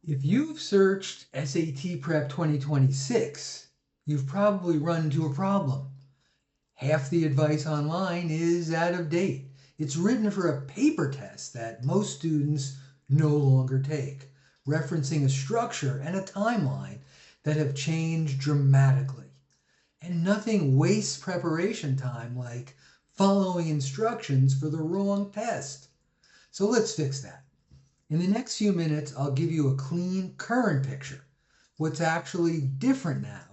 If you've searched SAT Prep 2026, you've probably run into a problem. Half the advice online is out of date. It's written for a paper test that most students no longer take, referencing a structure and a timeline that have changed dramatically. And nothing wastes preparation time like following instructions for the wrong test. So let's fix that. In the next few minutes, I'll give you a clean, current picture. What's actually different now,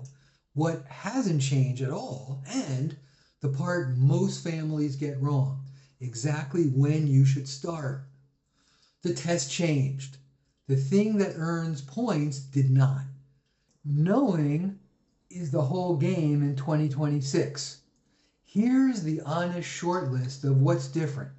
what hasn't changed at all, and the part most families get wrong, exactly when you should start. The test changed. The thing that earns points did not. Knowing is the whole game in 2026. Here's the honest short list of what's different.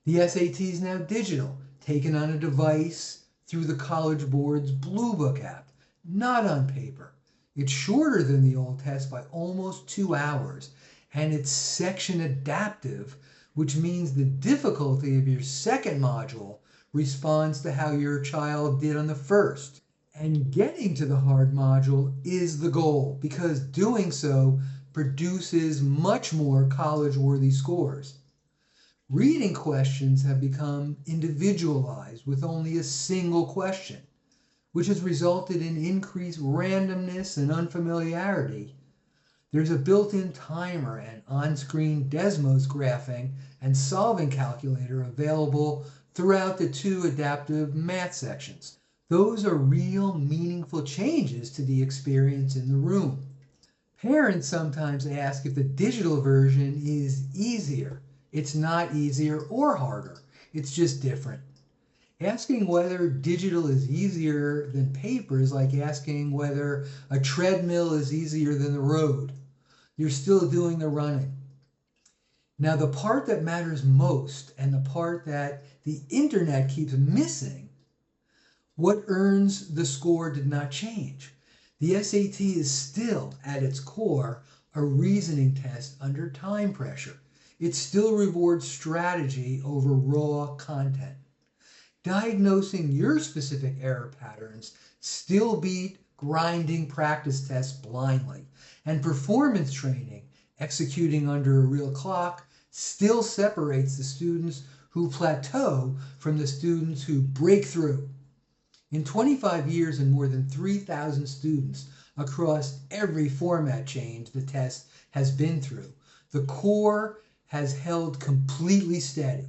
The SAT is now digital, taken on a device through the College Board's Blue Book app, not on paper. It's shorter than the old test by almost 2 hours, and it's section adaptive, which means the difficulty of your second module responds to how your child did on the first. And getting to the hard module is the goal, because doing so produces much more college-worthy scores. Reading questions have become individualized with only a single question, which has resulted in increased randomness and unfamiliarity. There's a built-in timer and on-screen Desmos graphing and solving calculator available throughout the 2 adaptive math sections. Those are real, meaningful changes to the experience in the room. Parents sometimes ask if the digital version is easier. It's not easier or harder. It's just different. Asking whether digital is easier than paper is like asking whether a treadmill is easier than the road. You're still doing the running. Now, the part that matters most, and the part that the internet keeps missing, what earns the score did not change. The SAT is still, at its core, a reasoning test under time pressure. It still rewards strategy over raw content. Diagnosing your specific error patterns still beat grinding practice tests blindly. And performance training, executing under a real clock, still separates the students who plateau from the students who break through. In 25 years and more than 3,000 students across every format change the test has been through, the core has held completely steady.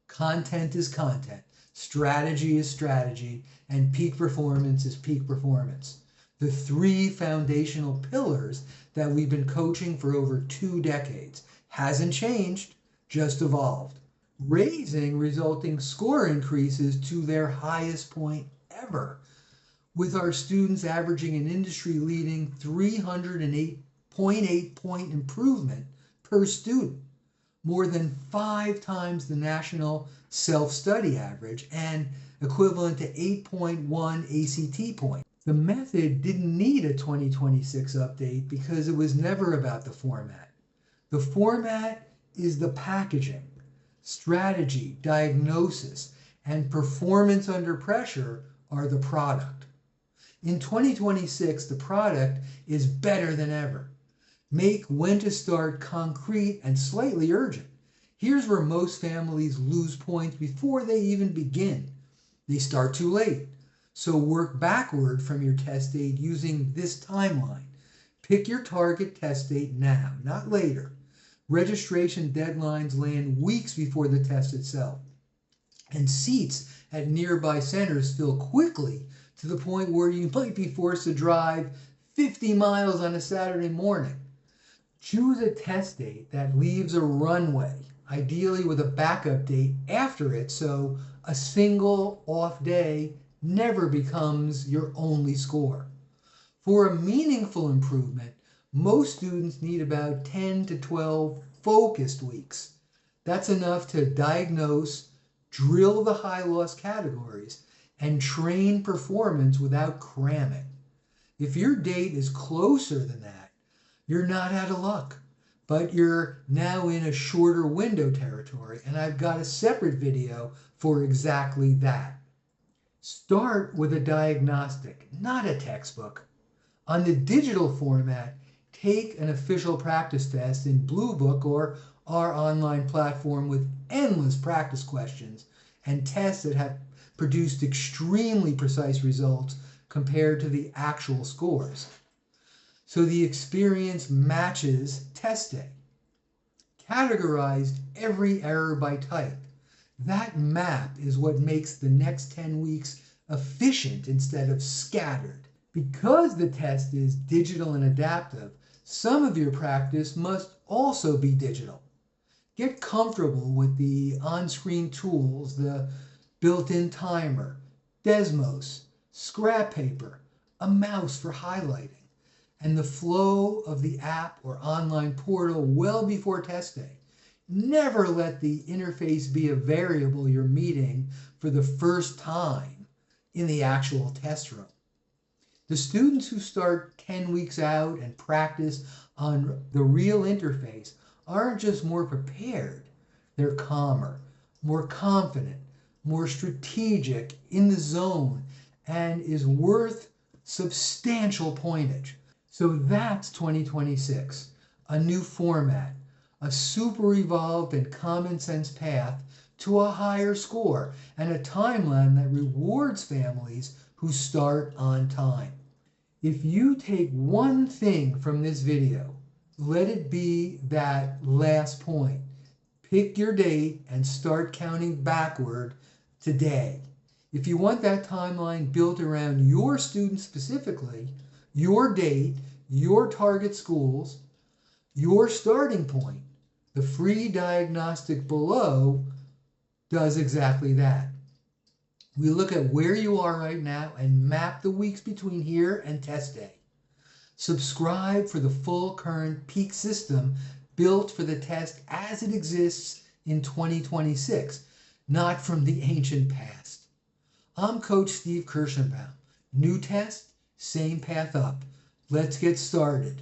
Content is content, strategy is strategy, and peak performance is peak performance. The 3 foundational pillars that we've been coaching for over 2 decades hasn't changed, just evolved, raising resulting score increases to their highest point ever, with our students averaging an industry-leading 308.8 point improvement per student, more than 5 times the national self-study average and equivalent to 8.1 ACT points. The method didn't need a 2026 update because it was never about the format. The format is the packaging. Strategy, diagnosis, and performance under pressure are the product. In 2026, the product is better than ever. Make when to start concrete and slightly urgent. Here's where most families lose points before they even begin. They start too late. So work backward from your test date using this timeline. Pick your target test date now, not later. Registration deadlines land weeks before the test itself. And seats at nearby centers fill quickly to the point where you might be forced to drive 50 miles on a Saturday morning. Choose a test date that leaves a runway, ideally with a backup date after it, so a single off day never becomes your only score. For a meaningful improvement, most students need about 10 to 12 focused weeks. That's enough to diagnose, drill the high-loss categories, and train performance without cramming. If your date is closer than that, you're not out of luck, but you're now in a shorter window territory, and I've got a separate video for exactly that. Start with a diagnostic, not a textbook. On the digital format, take an official practice test in Blue Book or our online platform with endless practice questions and tests that have produced extremely precise results compared to the actual scores. So the experience matches test day. Categorized every error by type. That map is what makes the next 10 weeks efficient instead of scattered. Because the test is digital and adaptive, some of your practice must also be digital. Get comfortable with the on-screen tools, the built-in timer, Desmos, scrap paper, a mouse for highlighting, and the flow of the app or online portal well before test day. Never let the interface be a variable you're meeting for the first time in the actual test room. The students who start 10 weeks out and practice on the real interface aren't just more prepared, they're calmer, more confident, more strategic, in the zone, and is worth substantial pointage. So that's 2026, a new format, a super evolved and common sense path to a higher score, and a timeline that rewards families who start on time. If you take one thing from this video, let it be that last point. Pick your date and start counting backward today. If you want that timeline built around your students specifically, your date, your target schools, your starting point, the free diagnostic below does exactly that. We look at where you are right now and map the weeks between here and test day. Subscribe for the full current peak system built for the test as it exists in 2026, not from the ancient past. I'm Coach Steve Kirshenbaum. New test, same path up. Let's get started.